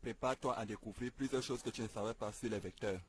Prépare-toi à découvrir plusieurs choses que tu ne savais pas sur les vecteurs.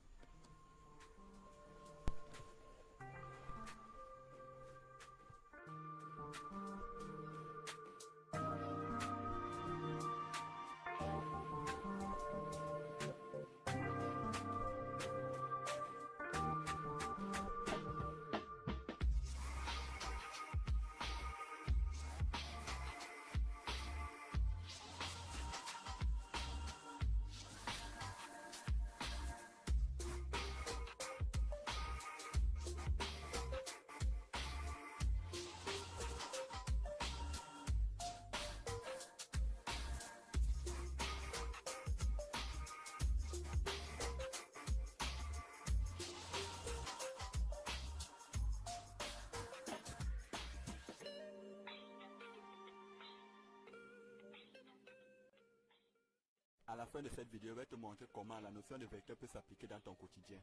À la fin de cette vidéo, je vais te montrer comment la notion de vecteur peut s'appliquer dans ton quotidien.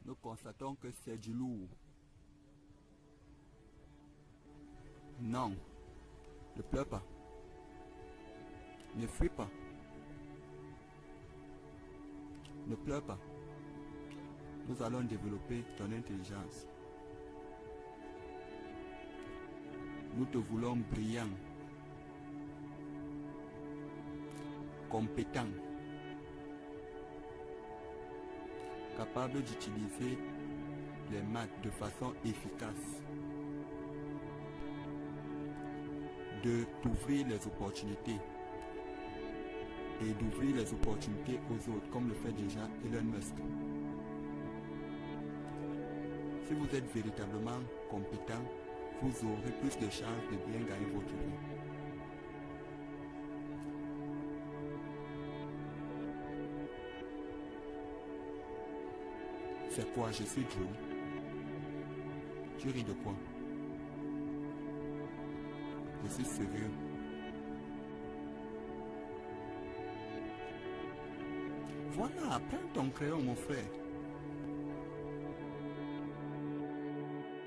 Nous constatons que c'est du lourd. Non, ne pleure pas. Ne fuis pas. Ne pleure pas. Nous allons développer ton intelligence. Nous te voulons brillant, compétent, capable d'utiliser les maths de façon efficace, de t'ouvrir les opportunités, et d'ouvrir les opportunités aux autres, comme le fait déjà Elon Musk. Si vous êtes véritablement compétent, vous aurez plus de chances de bien gagner votre vie. C'est quoi? Je suis Drew. Tu ris de quoi? Je suis sérieux. Voilà, prends ton crayon, mon frère.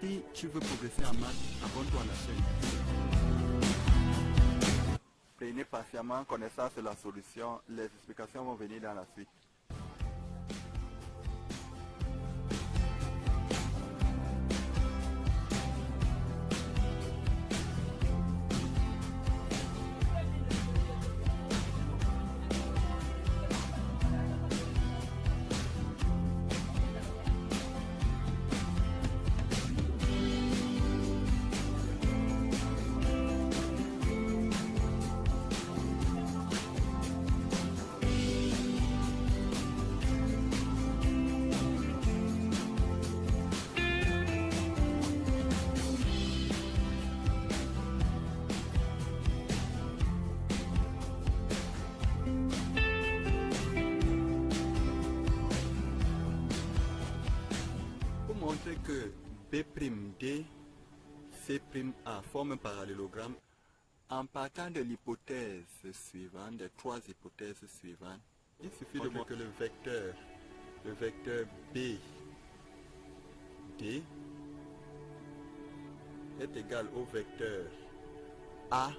Si tu veux progresser en maths, abonne-toi à la chaîne. Prenez patiemment connaissance de la solution. Les explications vont venir dans la suite. Montrer que B'D, C'A forment un parallélogramme en partant de l'hypothèse suivante, des trois hypothèses suivantes. Il suffit de montrer que le vecteur BD est égal au vecteur AC'.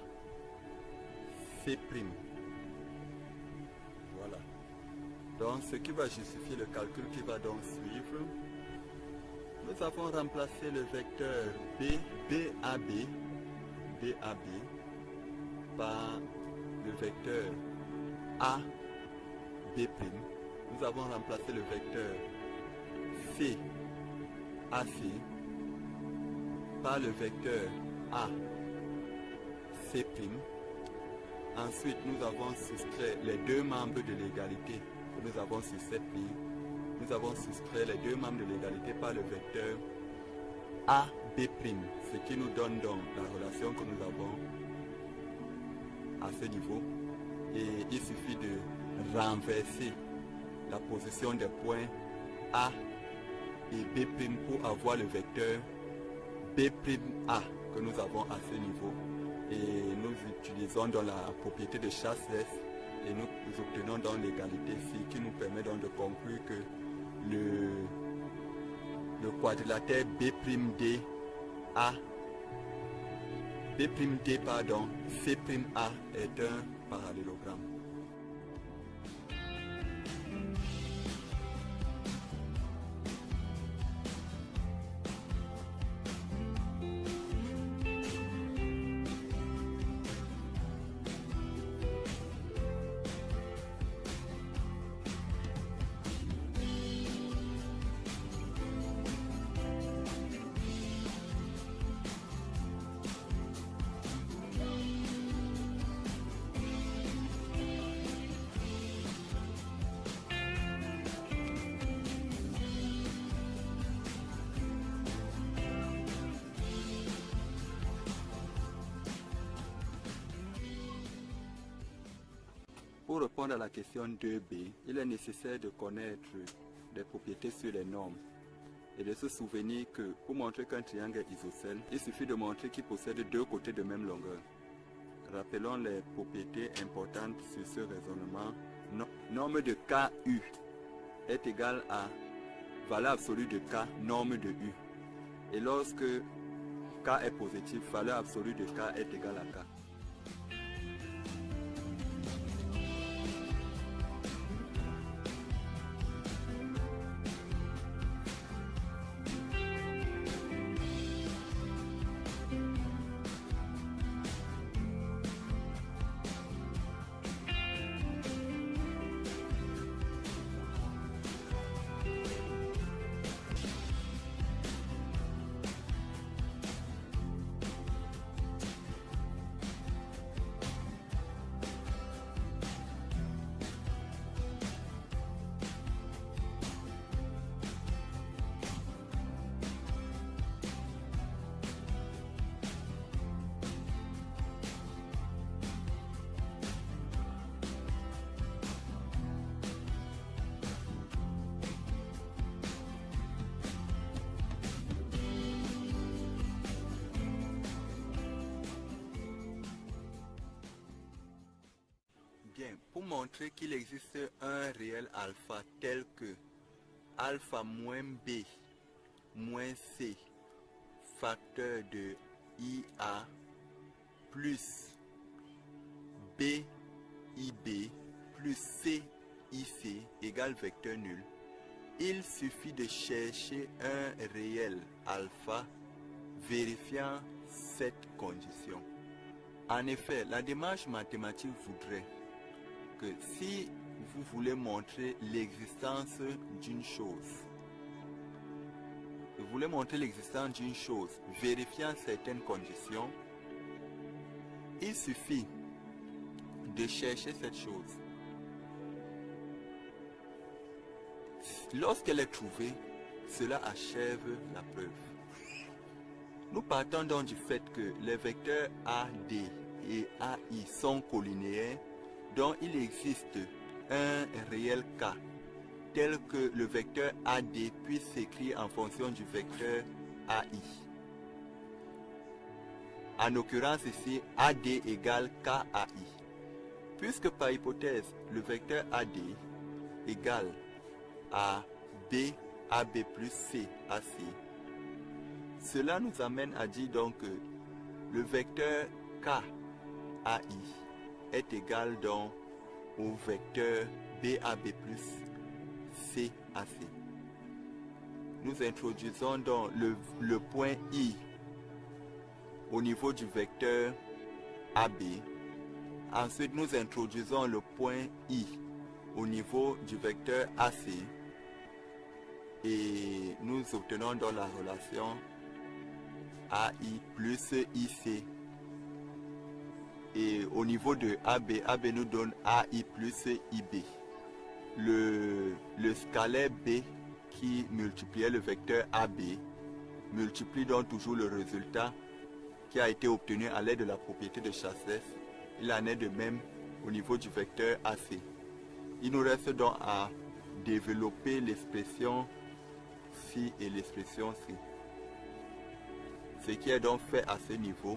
Voilà. Donc ce qui va justifier le calcul qui va donc suivre. Nous avons remplacé le vecteur BAB par le vecteur AB'. Nous avons remplacé le vecteur CAC par le vecteur AC'. Ensuite, nous avons soustrait les deux membres de l'égalité que nous avons sur cette ligne. Nous avons soustrait les deux membres de l'égalité par le vecteur AB', ce qui nous donne donc la relation que nous avons à ce niveau. Et il suffit de renverser la position des points A et B' pour avoir le vecteur B'A que nous avons à ce niveau. Et nous utilisons dans la propriété de Chasse-S et nous obtenons dans l'égalité ici qui nous permet donc de conclure que le quadrilatère B'D C'A est un parallélogramme. Pour répondre à la question 2b, il est nécessaire de connaître des propriétés sur les normes et de se souvenir que pour montrer qu'un triangle est isocèle, il suffit de montrer qu'il possède deux côtés de même longueur. Rappelons les propriétés importantes sur ce raisonnement. Norme de KU est égale à valeur absolue de K, norme de U. Et lorsque K est positif, valeur absolue de K est égale à K. Bien, pour montrer qu'il existe un réel alpha tel que alpha moins b moins c facteur de IA plus BIB plus CIC égale vecteur nul, il suffit de chercher un réel alpha vérifiant cette condition. En effet, la démarche mathématique voudrait que si vous voulez montrer l'existence d'une chose, vérifiant certaines conditions, il suffit de chercher cette chose. Lorsqu'elle est trouvée, cela achève la preuve. Nous partons donc du fait que les vecteurs AD et AI sont collinéaires, dont il existe un réel K, tel que le vecteur AD puisse s'écrire en fonction du vecteur AI. En l'occurrence ici, AD égale KAI. Puisque par hypothèse, le vecteur AD égale à BAB plus CAC, cela nous amène à dire donc que le vecteur KAI est égal donc au vecteur BAB plus CAC. Nous introduisons donc le point I au niveau du vecteur AB. Ensuite, nous introduisons le point I au niveau du vecteur AC. Et nous obtenons donc la relation AI plus IC. Et au niveau de AB, AB nous donne AI plus IB. Le scalaire B qui multipliait le vecteur AB multiplie donc toujours le résultat qui a été obtenu à l'aide de la propriété de Chasles. Il en est de même au niveau du vecteur AC. Il nous reste donc à développer l'expression ci et l'expression ci. Ce qui est donc fait à ce niveau,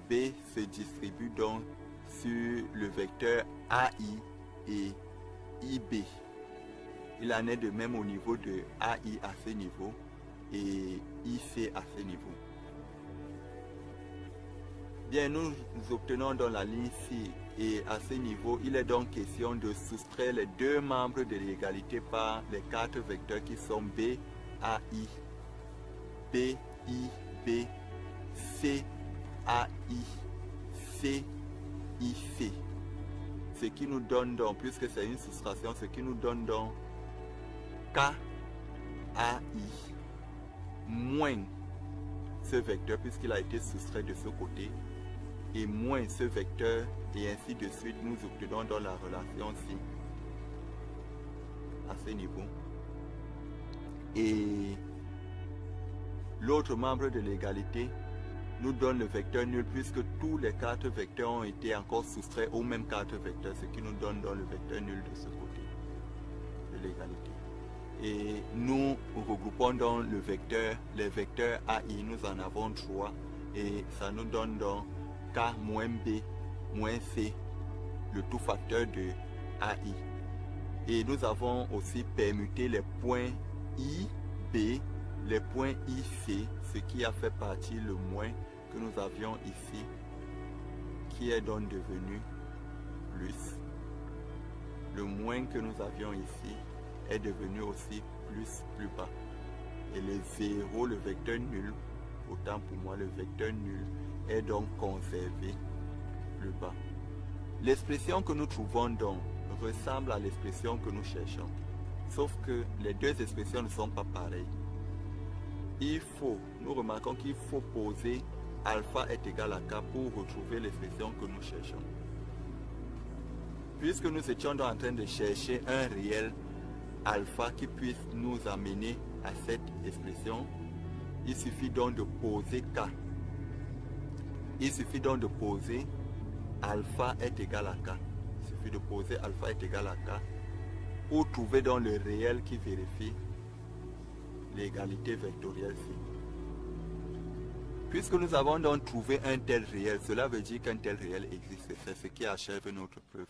B se distribue donc sur le vecteur AI et IB. Il en est de même au niveau de AI à ce niveau et IC à ce niveau. Bien, nous obtenons dans la ligne ci et à ce niveau, il est donc question de soustraire les deux membres de l'égalité par les quatre vecteurs qui sont B, AI, B, I, B, C, AI, C, I, C. Ce qui nous donne donc, puisque c'est une soustraction, ce qui nous donne donc K, AI moins ce vecteur, puisqu'il a été soustrait de ce côté, et moins ce vecteur, et ainsi de suite, nous obtenons dans la relation ci à ce niveau. Et l'autre membre de l'égalité nous donne le vecteur nul, puisque tous les quatre vecteurs ont été encore soustraits aux mêmes quatre vecteurs, ce qui nous donne dans le vecteur nul de ce côté de l'égalité. Et nous regroupons dans les vecteurs AI, nous en avons 3, et ça nous donne donc K moins B moins C, le tout facteur de AI. Et nous avons aussi permuté les points I, B, les points IC, ce qui a fait partie le moins que nous avions ici, qui est donc devenu plus. Le moins que nous avions ici est devenu aussi plus bas. Et le 0, le vecteur nul, autant pour moi, le vecteur nul est donc conservé plus bas. L'expression que nous trouvons donc ressemble à l'expression que nous cherchons, sauf que les deux expressions ne sont pas pareilles. Nous remarquons qu'il faut poser alpha est égal à K pour retrouver l'expression que nous cherchons. Puisque nous étions donc en train de chercher un réel alpha qui puisse nous amener à cette expression, il suffit donc de poser K. Il suffit donc de poser alpha est égal à K. Il suffit de poser alpha est égal à K pour trouver donc le réel qui vérifie l'égalité vectorielle ci. Puisque nous avons donc trouvé un tel réel, cela veut dire qu'un tel réel existe. C'est ce qui achève notre preuve.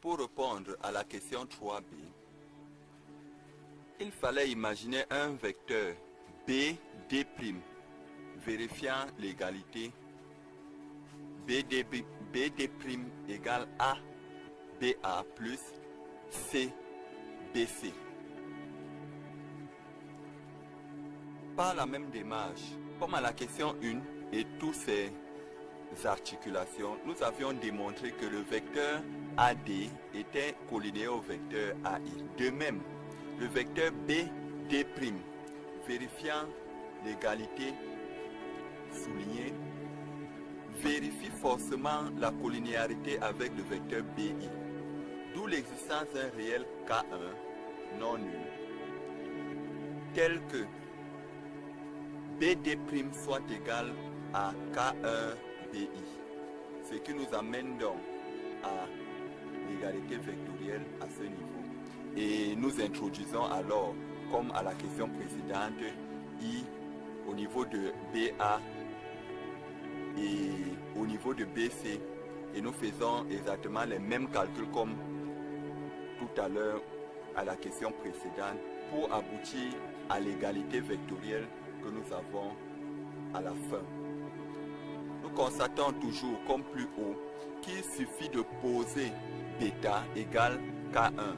pour répondre à la question 3b, il fallait imaginer un vecteur BD', vérifiant l'égalité BD' égale ABA plus CBC. Par la même démarche, comme à la question 1 et toutes ces articulations, nous avions démontré que le vecteur AD était collinéaire au vecteur AI. De même, le vecteur BD', vérifiant l'égalité soulignée, vérifie forcément la collinéarité avec le vecteur BI, d'où l'existence d'un réel K1 non nul, tel que BD' soit égal à K1 BI, ce qui nous amène donc à l'égalité vectorielle à ce niveau. Et nous introduisons alors, comme à la question précédente, I au niveau de BA et au niveau de BC, et nous faisons exactement les mêmes calculs comme tout à l'heure à la question précédente pour aboutir à l'égalité vectorielle que nous avons à la fin. Nous constatons toujours, comme plus haut, qu'il suffit de poser bêta égale K1.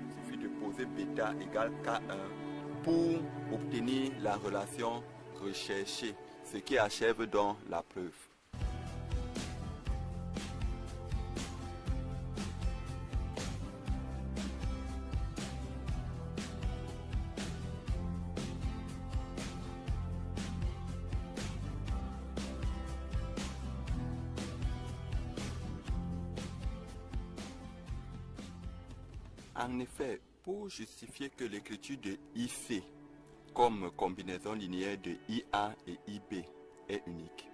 Il suffit de poser bêta égale K1 pour obtenir la relation recherchée, ce qui achève donc la preuve. En effet, pour justifier que l'écriture de IC comme combinaison linéaire de IA et IB est unique,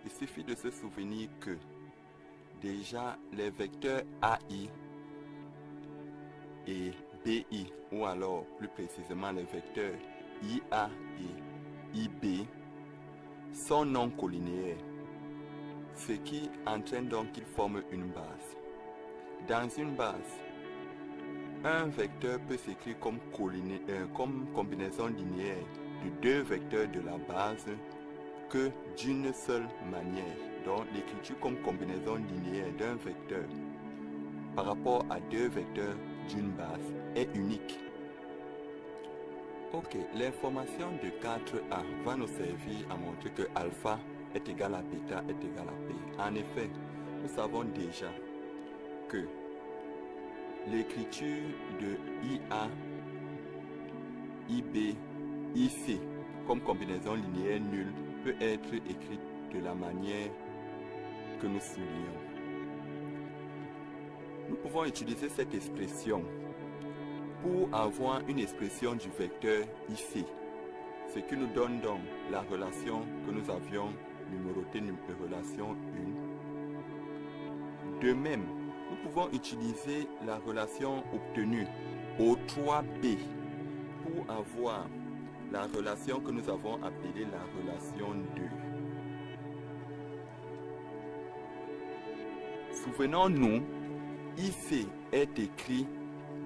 il suffit de se souvenir que déjà les vecteurs AI et BI, ou alors plus précisément les vecteurs IA et IB, sont non collinéaires, ce qui entraîne donc qu'ils forment une base. Dans une base, un vecteur peut s'écrire comme combinaison linéaire de deux vecteurs de la base que d'une seule manière. Donc l'écriture comme combinaison linéaire d'un vecteur par rapport à deux vecteurs d'une base est unique. Ok, l'information de 4A va nous servir à montrer que alpha est égal à bêta est égal à P. En effet, nous savons déjà que l'écriture de IA, IB, IC comme combinaison linéaire nulle peut être écrite de la manière que nous soulignons. Nous pouvons utiliser cette expression pour avoir une expression du vecteur IC, ce qui nous donne donc la relation que nous avions numérotée, relation 1. De même, nous pouvons utiliser la relation obtenue au 3B pour avoir la relation que nous avons appelée la relation 2. Souvenons-nous, IC est écrit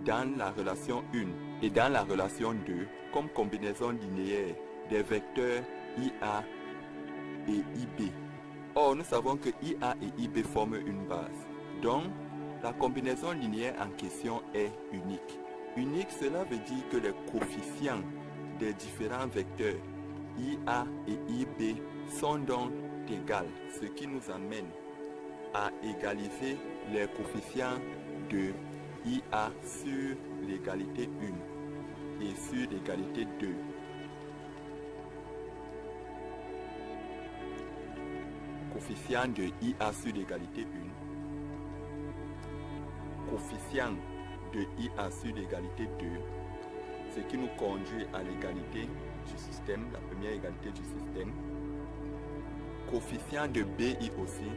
dans la relation 1 et dans la relation 2 comme combinaison linéaire des vecteurs IA et IB. Or, nous savons que IA et IB forment une base. Donc, la combinaison linéaire en question est unique. Unique, cela veut dire que les coefficients des différents vecteurs IA et IB sont donc égaux, ce qui nous amène à égaliser les coefficients de IA sur l'égalité 1 et sur l'égalité 2. Coefficient de IA sur l'égalité 1. Coefficient de IA sur l'égalité 2, ce qui nous conduit à l'égalité du système, la première égalité du système. Coefficient de BI aussi,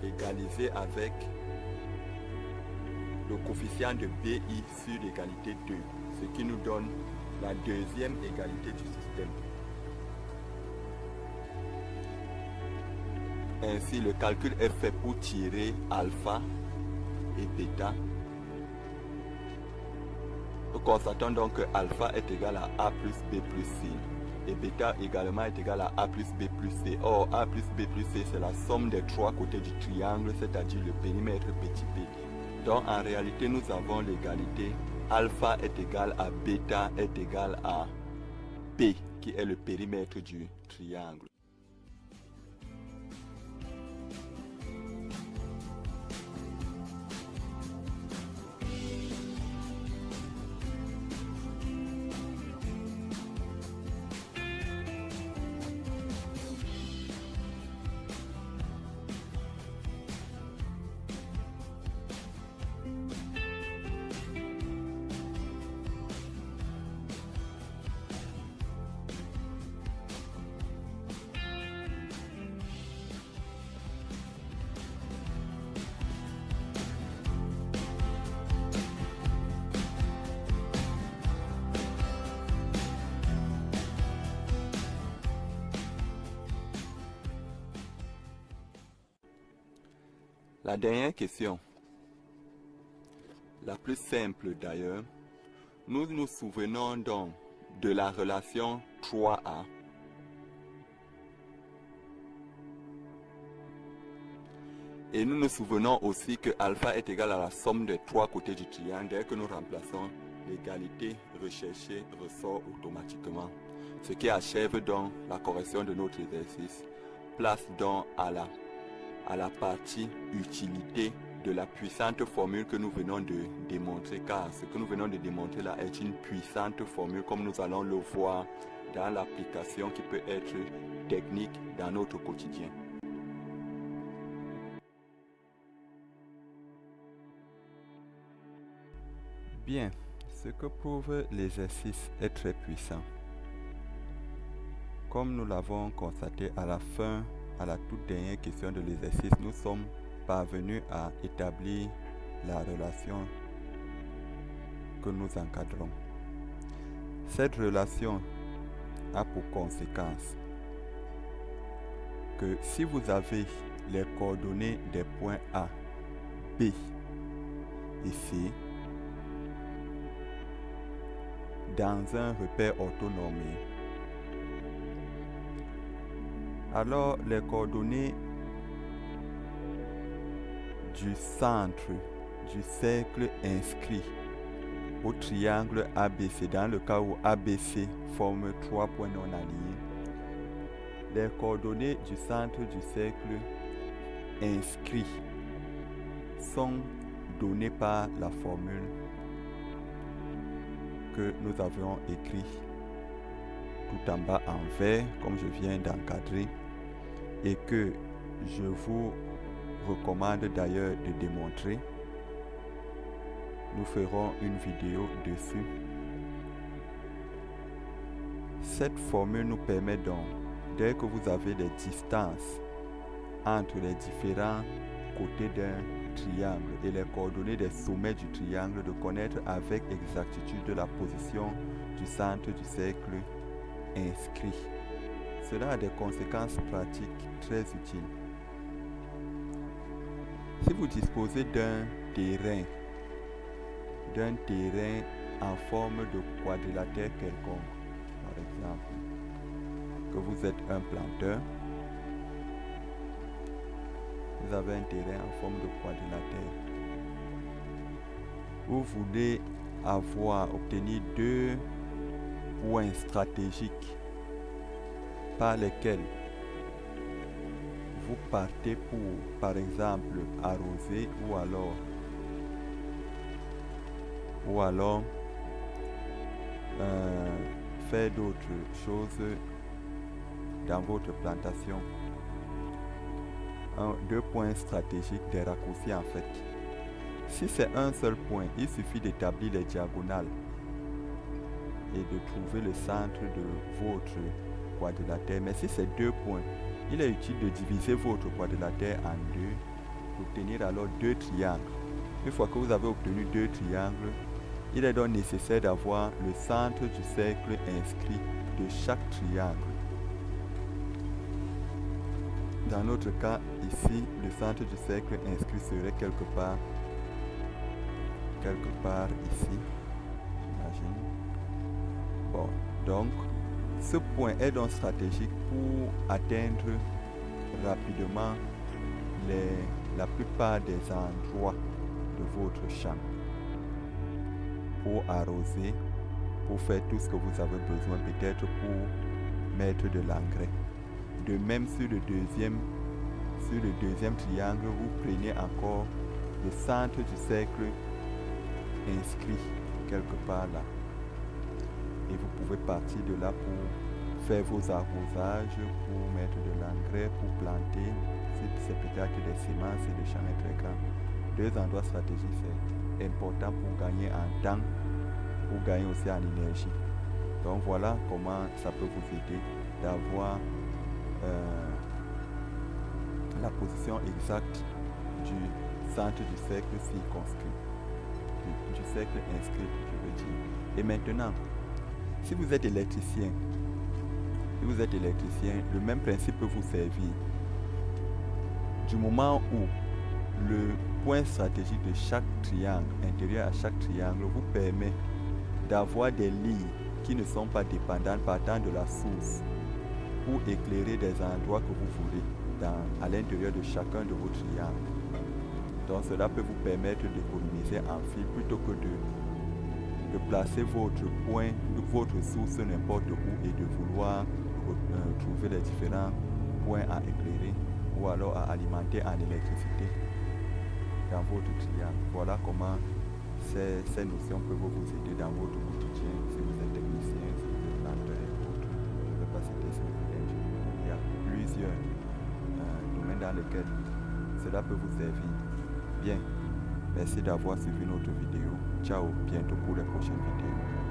égalisé avec le coefficient de BI sur l'égalité 2, ce qui nous donne la deuxième égalité du système. Ainsi, le calcul est fait pour tirer alpha et bêta. Nous constatons donc que alpha est égal à A plus B plus C. Et bêta également est égal à A plus B plus C. Or, A plus B plus C, c'est la somme des trois côtés du triangle, c'est-à-dire le périmètre petit b. Donc, en réalité, nous avons l'égalité. Alpha est égal à bêta est égal à P, qui est le périmètre du triangle. La dernière question, la plus simple d'ailleurs, nous nous souvenons donc de la relation 3A. Et nous nous souvenons aussi que alpha est égal à la somme des trois côtés du triangle. Dès que nous remplaçons, l'égalité recherchée ressort automatiquement. Ce qui achève donc la correction de notre exercice. Place donc à la partie utilité de la puissante formule que nous venons de démontrer, car ce que nous venons de démontrer là est une puissante formule comme nous allons le voir dans l'application qui peut être technique dans notre quotidien. Bien, ce que prouve l'exercice est très puissant. Comme nous l'avons constaté à la fin, à la toute dernière question de l'exercice, nous sommes parvenus à établir la relation que nous encadrons. Cette relation a pour conséquence que si vous avez les coordonnées des points A, B et C dans un repère orthonormé, alors les coordonnées du centre du cercle inscrit au triangle ABC, dans le cas où ABC forme 3 points non alignés, les coordonnées du centre du cercle inscrit sont données par la formule que nous avions écrite tout en bas en vert, comme je viens d'encadrer, et que je vous recommande d'ailleurs de démontrer. Nous ferons une vidéo dessus. Cette formule nous permet donc, dès que vous avez des distances entre les différents côtés d'un triangle et les coordonnées des sommets du triangle, de connaître avec exactitude la position du centre du cercle inscrit. Cela a des conséquences pratiques très utiles. Si vous disposez d'un terrain en forme de quadrilatère quelconque, par exemple, que vous êtes un planteur, vous avez un terrain en forme de quadrilatère, vous voulez obtenir deux points stratégiques par lesquels vous partez pour, par exemple, arroser ou alors faire d'autres choses dans votre plantation. Deux points stratégiques, des raccourcis en fait. Si c'est un seul point, il suffit d'établir les diagonales et de trouver le centre de votre quadrilatère. Mais si c'est deux points, il est utile de diviser votre quadrilatère en deux pour obtenir alors deux triangles. Une fois que vous avez obtenu deux triangles, il est donc nécessaire d'avoir le centre du cercle inscrit de chaque triangle Dans notre cas, ici, le centre du cercle inscrit serait quelque part ici, j'imagine. Bon, donc, ce point est donc stratégique pour atteindre rapidement la plupart des endroits de votre champ, pour arroser, pour faire tout ce que vous avez besoin, peut-être pour mettre de l'engrais. De même sur le deuxième triangle, vous prenez encore le centre du cercle inscrit quelque part là. Et vous pouvez partir de là pour faire vos arrosages, pour mettre de l'engrais, pour planter. Si c'est peut-être des semences et le champ est très grand. Deux endroits stratégiques, c'est important pour gagner en temps, pour gagner aussi en énergie. Donc voilà comment ça peut vous aider d'avoir la position exacte du centre du cercle circonscrit, du cercle inscrit, je veux dire. Et maintenant, si vous êtes électricien, le même principe peut vous servir. Du moment où le point stratégique de chaque triangle, intérieur à chaque triangle, vous permet d'avoir des lignes qui ne sont pas dépendantes partant de la source pour éclairer des endroits que vous voulez à l'intérieur de chacun de vos triangles. Donc cela peut vous permettre d'économiser en fil plutôt que de placer votre point, votre source n'importe où et de vouloir trouver les différents points à éclairer ou alors à alimenter en électricité dans votre triangle. Voilà comment ces notions peuvent vous aider dans votre quotidien, si vous êtes technicien, si vous êtes planteur et autres. Je ne vais pas citer ce ingénieur. Il y a plusieurs domaines dans lesquels cela peut vous servir. Bien, merci d'avoir suivi notre vidéo. Ciao, bientôt pour les prochaines vidéos.